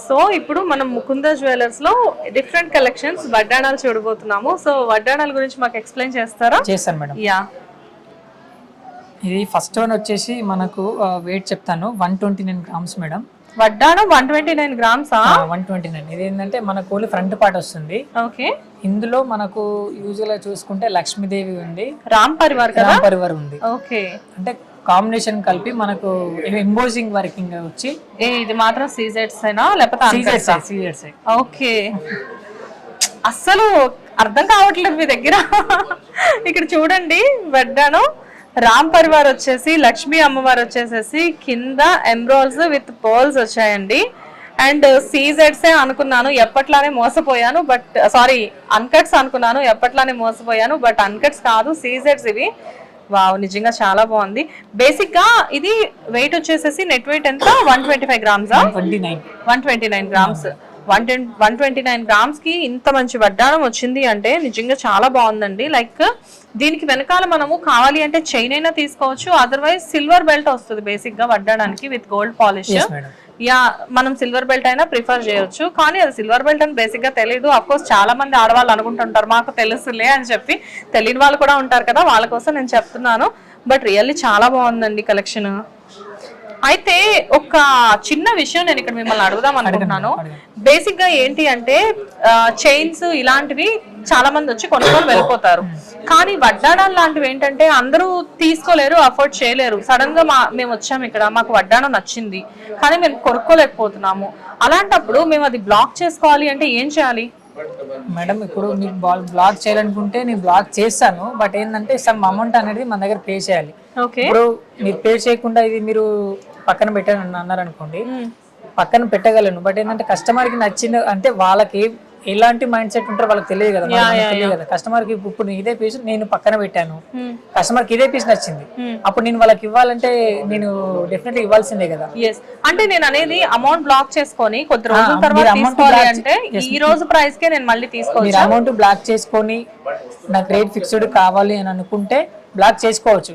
So ఇప్పుడు మనం Mukunda jewellers లో డిఫరెంట్ కలెక్షన్స్ వడ్డాణాలు చూడబోతున్నాము. సో వడ్డాణాల గురించి మాకు ఎక్స్ప్లెయిన్ చేస్తారా? చేస్తాను మేడం. యా, ఇది ఫస్ట్ వన్ వచ్చేసి మనకు వెయిట్ చెప్తాను, 129 గ్రామ్స్ మేడం. వడ్డాణం 129 గ్రామ్స్. 129. ఇది ఏంటంటే మనకు ఓన్లీ ఫ్రంట్ పార్ట్ వస్తుంది. ఓకే. ఇందులో మనకు యూజువల్ గా చూసుకుంటే లక్ష్మీదేవి ఉంది, రామ్ పరివార్ కదా, రామ్ పరివార్ ఉంది. ఓకే. అంటే కాంబినేషన్ కలిపి మనకు ఎంబోజింగ్ వర్కింగ్ వచ్చి ఇది మాత్రం సీజెడ్స్ అయినా లేకపోతే సీజెడ్స్. ఓకే, అస్సలు అర్థం కావట్లేదు మీ దగ్గర. ఇక్కడ చూడండి, వడ్డాణం రామ్ పరివార్ వచ్చేసి, లక్ష్మీ అమ్మవారు వచ్చేసేసి కింద ఎంబ్రాయిడరీస్ విత్ పర్ల్స్ వచ్చాయండి. అండ్ సీజెడ్సే అనుకున్నాను, ఎప్పట్లానే మోసపోయాను. బట్ సారీ, అన్కట్స్ అనుకున్నాను, ఎప్పట్లానే మోసపోయాను. బట్ అన్కట్స్ కాదు, సీజెడ్స్ ఇవి. వావ్, నిజంగా చాలా బాగుంది. బేసిక్ గా ఇది వెయిట్ వచ్చేసేసి నెట్ వెయిట్ ఎంత? 125 గ్రామ్స్. 129 గ్రామ్స్. 129 గ్రామ్స్ కి ఇంత మంచి వడ్డాణం వచ్చింది అంటే నిజంగా చాలా బాగుందండి. లైక్ దీనికి వెనకాల మనము కావాలి అంటే చైన్ అయినా తీసుకోవచ్చు, అదర్వైజ్ సిల్వర్ బెల్ట్ వస్తుంది బేసిక్ గా వడ్డాడానికి విత్ గోల్డ్ పాలిష్. యా, మనం సిల్వర్ బెల్ట్ అయినా ప్రిఫర్ చేయొచ్చు, కానీ అది సిల్వర్ బెల్ట్ అని బేసిక్ గా తెలియదు. అఫ్ కోర్స్ చాలా మంది ఆడవాళ్ళు అనుకుంటుంటారు మాకు తెలుసులే అని చెప్పి, తెలియని వాళ్ళు కూడా ఉంటారు కదా, వాళ్ళ కోసం నేను చెప్తున్నాను. బట్ రియల్లీ చాలా బాగుందండి కలెక్షన్. అయితే ఒక చిన్న విషయం నేను ఇక్కడ మిమ్మల్ని అడుగుదాం అనుకుంటున్నాను. బేసిక్ గా ఏంటి అంటే చైన్స్ ఇలాంటివి చాలా మంది వచ్చి కొనుక్కొని వెళ్ళిపోతారు, కానీ వడ్డాణాలు లాంటివి ఏంటంటే అందరూ తీసుకోలేరు, అఫోర్డ్ చేయలేరు. సడన్ గా మేము వచ్చాము ఇక్కడ, మాకు వడ్డాణం నచ్చింది కానీ మేము కొనుక్కోలేకపోతున్నాము. అలాంటప్పుడు మేము అది బ్లాక్ చేసుకోవాలి అంటే ఏం చేయాలి మేడం? ఇప్పుడు మీకు బ్లాక్ చేయాలనుకుంటే నేను బ్లాక్ చేస్తాను, బట్ ఏంటంటే సమ్ అమౌంట్ అనేది మన దగ్గర పే చేయాలి. ఇప్పుడు మీరు పే చేయకుండా ఇది మీరు పక్కన పెట్టాను అన్నారు అనుకోండి, పక్కన పెట్టగలను. బట్ ఏంటంటే కస్టమర్ కి నచ్చింది అంటే వాళ్ళకి ఎలాంటి మైండ్ సెట్ ఉంటారో వాళ్ళకి తెలియదు కదా, తెలియదు కదా. కస్టమర్ కి ఇప్పుడు ఇదే పీస్ నేను పక్కన పెట్టాను, కస్టమర్ కి ఇదే పీస్ నచ్చింది, అప్పుడు నేను వాళ్ళకి ఇవ్వాలంటే నేను డెఫినెట్లీ ఇవ్వాల్సిందే కదా. అంటే నేను అనేది అమౌంట్ బ్లాక్ చేసుకొని కొద్ది రోజుల తర్వాత తీసుకోవాలి అంటే ఈ రోజు ప్రైస్ కే నేను మళ్ళీ తీసుకోవచ్చు. మీరు అమౌంట్ బ్లాక్ చేసుకొని నాకు రేట్ ఫిక్స్డ్ కావాలి అని అనుకుంటే బ్లాక్ చేసుకోవచ్చు.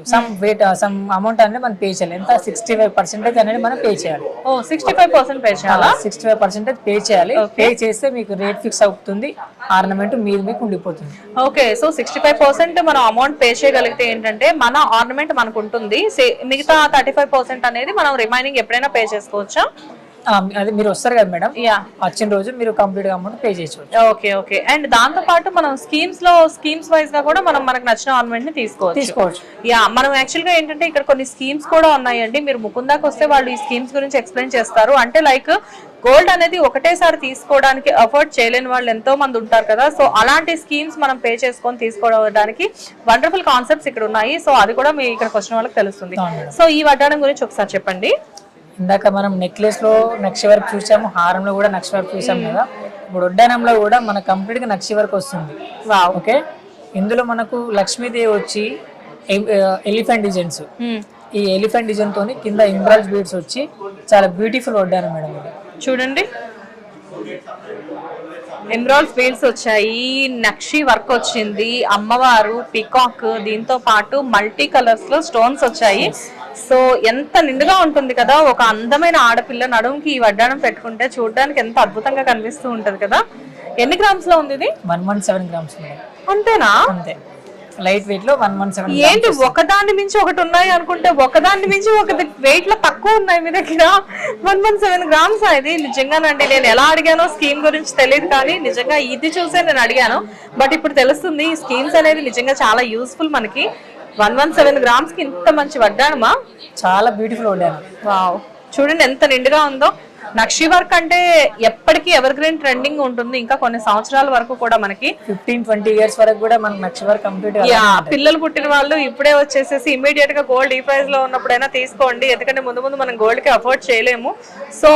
సమ్ అమౌంట్ అనేది మనం పే చేయాలి. ఎంత? 65% అనేది మనం పే చేయాలి. 65% పే చేయాలా? 65% పే చేయాలి. పే చేస్తే మీకు రేట్ ఫిక్స్ అవుతుంది, ఆర్నమెంట్ మీకు ఉండిపోతుంది. ఓకే, సో 65% మనం అమౌంట్ పే చేయగలిగితే ఏంటంటే మన ఆర్నమెంట్ మనకు ఉంటుంది. మిగతా 35% అనేది మనం రిమైనింగ్ ఎప్పుడైనా పే చేసుకోవచ్చా? అది మీరు వస్తారు కదా మేడం, వచ్చిన రోజు మీరు కంప్లీట్ గా అమౌంట్ పే చేసుకోవచ్చు. Okay okay. అండ్ దాంతో పాటు మనం స్కీమ్స్ వైజ్ గా కూడా మనం మనకు నచ్చిన ఆర్నమెంట్ ని తీసుకోవచ్చు. యా, మనం యాక్చువల్ గా ఏంటంటే ఇక్కడ కొన్ని స్కీమ్స్ కూడా ఉన్నాయండి. మీరు ముకుందాకి వస్తే వాళ్ళు ఈ స్కీమ్స్ గురించి ఎక్స్ప్లెయిన్ చేస్తారు. అంటే లైక్ గోల్డ్ అనేది ఒకటేసారి తీసుకోవడానికి అఫోర్డ్ చేయలేని వాళ్ళు ఎంతో మంది ఉంటారు కదా, సో అలాంటి స్కీమ్స్ మనం పే చేసుకొని తీసుకోవడానికి వండర్ఫుల్ కాన్సెప్ట్స్ ఇక్కడ ఉన్నాయి. సో అది కూడా మీ ఇక్కడికి వచ్చిన వాళ్ళకి తెలుస్తుంది. సో ఈ వడ్డాణం గురించి ఒకసారి చెప్పండి. ఇందాక మనం నెక్లెస్ లో నక్షి వర్క్ చూసాము, హారంలో కూడా నక్షి వర్క్ చూసాము కదా. ఇప్పుడు వడ్డానంలో కూడా మన కంప్లీట్ గా నక్షి వర్క్ వస్తుంది. ఓకే, ఇందులో మనకు లక్ష్మీదేవి వచ్చి ఎలిఫెంట్ డిజైన్స్, ఈ ఎలిఫెంట్ డిజైన్ తోని కింద ఎంబ్రాయిడరీ బీడ్స్ వచ్చి చాలా బ్యూటిఫుల్ వడ్డానం మేడం. చూడండి, ఎంబ్రాయిడరీ బీడ్స్ వచ్చాయి, నక్షి వర్క్ వచ్చింది, అమ్మవారు పికాక్, దీంతో పాటు మల్టీ కలర్స్ లో స్టోన్స్ వచ్చాయి. సో ఎంత నిండుగా ఉంటుంది కదా, ఒక అందమైన ఆడపిల్ల నడుముకి ఈ వడ్డాణం పెట్టుకుంటే చూడడానికి ఎంత అద్భుతంగా కనిపిస్తూ ఉంటది కదా. ఎన్ని గ్రామ్స్ లో ఉంది ఇది? 117 గ్రామ్స్. అంతేనా? అంతే, లైట్ వెయిట్ లో 117. ఏంటి ఒకదాన్ని మించి ఒకటి ఉన్నాయి అనుకుంటే ఒకదాన్ని మించి ఒకటి వెయిట్ లో తక్కువ ఉన్నాయి మీ దగ్గర. 117 గ్రామ్స్. ఇది నిజంగానండి, నేను ఎలా అడిగానో స్కీమ్ గురించి తెలియదు, కానీ నిజంగా ఇది చూసే నేను అడిగాను. బట్ ఇప్పుడు తెలుస్తుంది ఈ స్కీమ్స్ అనేది నిజంగా చాలా యూస్ఫుల్ మనకి. 117 గ్రామ్స్ కి ఇంత మంచి వడ్డాణమా? చాలా బ్యూటిఫుల్ వడ్డాణం. వావ్, చూడండి ఎంత నిండుగా ఉందో. నక్షి వర్క్ అంటే ఎప్పటికీ ఎవర్ గ్రీన్ ట్రెండింగ్ ఉంటుంది, ఇంకా కొన్ని సంవత్సరాల వరకు కూడా మనకి 15-20 ఇయర్స్ వరకు కూడా మనకి నక్షి వర్క్ కంప్లీట్. పిల్లలు పుట్టిన వాళ్ళు ఇప్పుడే వచ్చేసేసి ఇమీడియట్ గా గోల్డ్ ఈ ప్రైస్ లో ఉన్నప్పుడైనా తీసుకోండి, ఎందుకంటే ముందు మనం గోల్డ్ కి అఫోర్డ్ చేయలేము. సో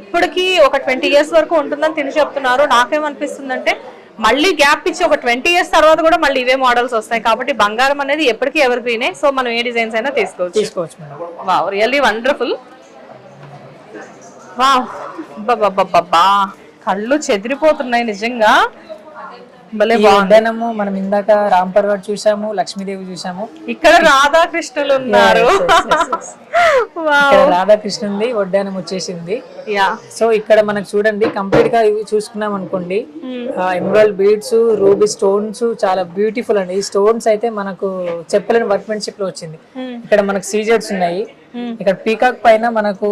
ఇప్పటికి ఒక 20 ఇయర్స్ వరకు ఉంటుందని తిని చెప్తున్నారు. నాకేమనిపిస్తుందంటే మళ్ళీ గ్యాప్ ఇచ్చి ఒక 20 ఇయర్స్ తర్వాత కూడా మళ్ళీ ఇవే మోడల్స్ వస్తాయి, కాబట్టి బంగారం అనేది ఎప్పటికీ ఎవర్ గ్రీనే. సో మనం ఏ డిజైన్స్ అయినా తీసుకోవచ్చు. Wow, really wonderful. వావ్, బాబా కళ్ళు చెదిరిపోతున్నాయి నిజంగా. భలే ఈ ఉద్యానము మనం ఇందాక రామ్ పర్వట్ చూసాము, లక్ష్మీదేవి చూసాము, ఇక్కడ రాధాకృష్ణులు ఉన్నారు. ఇక్కడ రాధాకృష్ణుంది ఉద్యానం వచ్చేసింది. యా సో ఇక్కడ మనకు చూడండి కంప్లీట్ గా ఇవి చూసుకున్నాం అనుకోండి, ఎమరాల్డ్ బీడ్స్, రూబీ స్టోన్స్ చాలా బ్యూటిఫుల్ అండి. ఈ స్టోన్స్ అయితే మనకు చెప్పలేని వర్క్మెన్షిప్ లో వచ్చింది. ఇక్కడ మనకు సీజెడ్స్ ఉన్నాయి, ఇక్కడ పీకాక్ పైన మనకు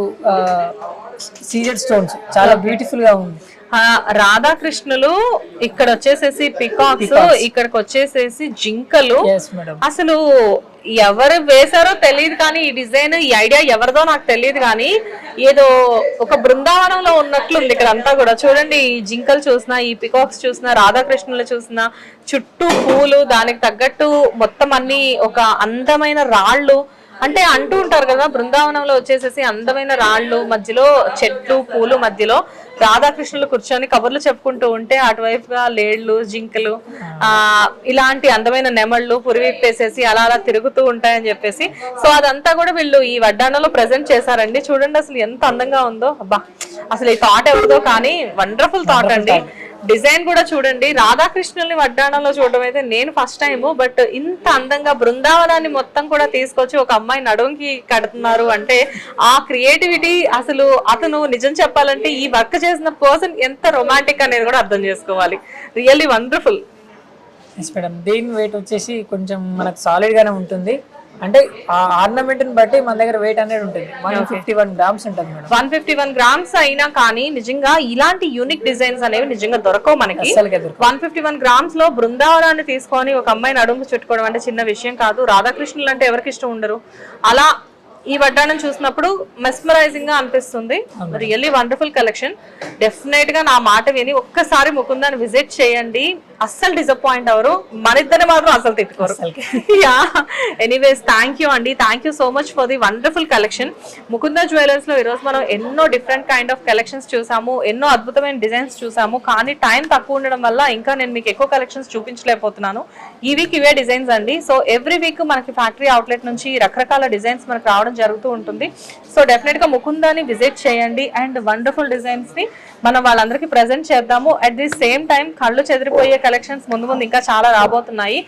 సీజెడ్ స్టోన్స్ చాలా బ్యూటిఫుల్ గా ఉంది. రాధాకృష్ణులు ఇక్కడ వచ్చేసేసి పికాక్స్, ఇక్కడికి వచ్చేసేసి జింకలు. అసలు ఎవరు వేశారో తెలియదు కానీ ఈ డిజైన్, ఈ ఐడియా ఎవరిదో నాకు తెలియదు కానీ ఏదో ఒక బృందావనంలో ఉన్నట్లుంది ఇక్కడ అంతా కూడా. చూడండి, ఈ జింకలు చూసినా, ఈ పికాక్స్ చూసినా, రాధాకృష్ణులు చూసినా, చుట్టూ పూలు, దానికి తగ్గట్టు మొత్తం అన్ని ఒక అందమైన రాళ్ళు. అంటే అంటూ ఉంటారు కదా బృందావనంలో వచ్చేసేసి అందమైన రాళ్ళు మధ్యలో చెట్లు పూలు మధ్యలో రాధాకృష్ణులు కూర్చొని కబుర్లు చెప్పుకుంటూ ఉంటే అటువైపుగా లేళ్లు, జింకలు, ఇలాంటి అందమైన నెమళ్ళు పురివిప్పేసేసి అలా అలా తిరుగుతూ ఉంటాయని చెప్పేసి, సో అదంతా కూడా వీళ్ళు ఈ వడ్డాణంలో ప్రెజెంట్ చేశారండి. చూడండి అసలు ఎంత అందంగా ఉందో. అబ్బా, అసలు ఈ థాట్ ఎవరిదో కానీ వండర్ఫుల్ థాట్ అండి. డిజైన్ కూడా చూడండి, రాధాకృష్ణుల్ని వడ్డాణంలో చూడడం అయితే నేను ఫస్ట్ టైము. బట్ ఇంత అందంగా బృందావనాన్ని మొత్తం కూడా తీసుకొచ్చి ఒక అమ్మాయి నడుంకి కడుతున్నారు అంటే ఆ క్రియేటివిటీ, అసలు అతను నిజం చెప్పాలంటే ఈ వర్క్ చేసిన పర్సన్ ఎంత రొమాంటిక్ అనేది కూడా అర్థం చేసుకోవాలి. Really wonderful. మేడం దీని వెయిట్ వచ్చేసి కొంచెం మనకు సాలిడ్ గానే ఉంటుంది. అంటే ఆ ఆర్నమెంట్ ని బట్టి మన దగ్గర వెయిట్ అనేది ఉంటుంది. 151 గ్రామ్స్ ఉంటుంది మేడం. 151 గ్రామ్స్ అయినా కానీ నిజంగా ఇలాంటి యూనిక్ డిజైన్స్ అనేవి నిజంగా దొరకవు మనకి. 151 గ్రామ్స్ లో బృందావనాన్ని తీసుకొని ఒక అమ్మాయిని అడుగు చుట్టుకోవడం అంటే చిన్న విషయం కాదు. రాధాకృష్ణులు అంటే ఎవరికి ఇష్టం ఉండరు. అలా ఈ వడ్డాణం చూసినప్పుడు మెస్మరైజింగ్ గా అనిపిస్తుంది. Really wonderful collection. డెఫినెట్ గా నా మాట విని ఒక్కసారి ముకుందాన్ని విజిట్ చేయండి. అస్సలు డిసప్పాయింట్ అవరు, మన ఇద్దరిని మాత్రం అసలు తిట్టుకోరు. యా, ఎనీవేస్ థ్యాంక్ యూ అండి, thank you so much for the wonderful collection. Mukunda jewellers లో ఈరోజు మనం ఎన్నో డిఫరెంట్ కైండ్ ఆఫ్ కలెక్షన్స్ చూసాము, ఎన్నో అద్భుతమైన డిజైన్స్ చూసాము. కానీ టైం తక్కువ ఉండడం వల్ల ఇంకా నేను మీకు ఎక్కువ కలెక్షన్స్ చూపించలేకపోతున్నాను. ఈ వీక్ ఇవే డిజైన్స్ అండి. సో ఎవ్రీ వీక్ మనకి ఫ్యాక్టరీ అవుట్లెట్ నుంచి రకరకాల డిజైన్స్ మనకు రావడం జరుగుతూ ఉంటుంది. సో డెఫినెట్ గా ముకుందాన్ని విజిట్ చేయండి అండ్ వండర్ఫుల్ డిజైన్స్ ని మనం వాళ్ళందరికీ ప్రెజెంట్ చేద్దాము. అట్ ది సేమ్ టైం కళ్ళు చెదిరిపోయే కలెక్షన్స్ ముందు ముందు ఇంకా చాలా రాబోతున్నాయి.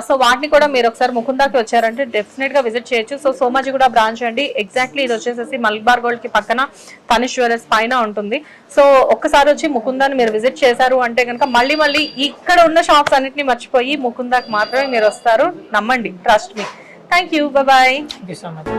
సో వాటిని కూడా మీరు ఒకసారి ముకుందాకి వచ్చారంటే డెఫినెట్ గా విజిట్ చేయొచ్చు. సో సోమాజిగూడ బ్రాంచ్ అండి. ఎగ్జాక్ట్లీ ఇది వచ్చేసేసి మల్బార్ గోల్డ్ కి పక్కన తనిష్ జ్యువెలర్స్ పైన ఉంటుంది. సో ఒక్కసారి వచ్చి ముకుందాన్ని మీరు విజిట్ చేశారు అంటే కనుక మళ్ళీ మళ్ళీ ఇక్కడ ఉన్న షాప్స్ అన్నిటిని మర్చిపోయి ముకుందాకి మాత్రమే మీరు వస్తారు. నమ్మండి, trust me. Thank you, bye. Thank you so much.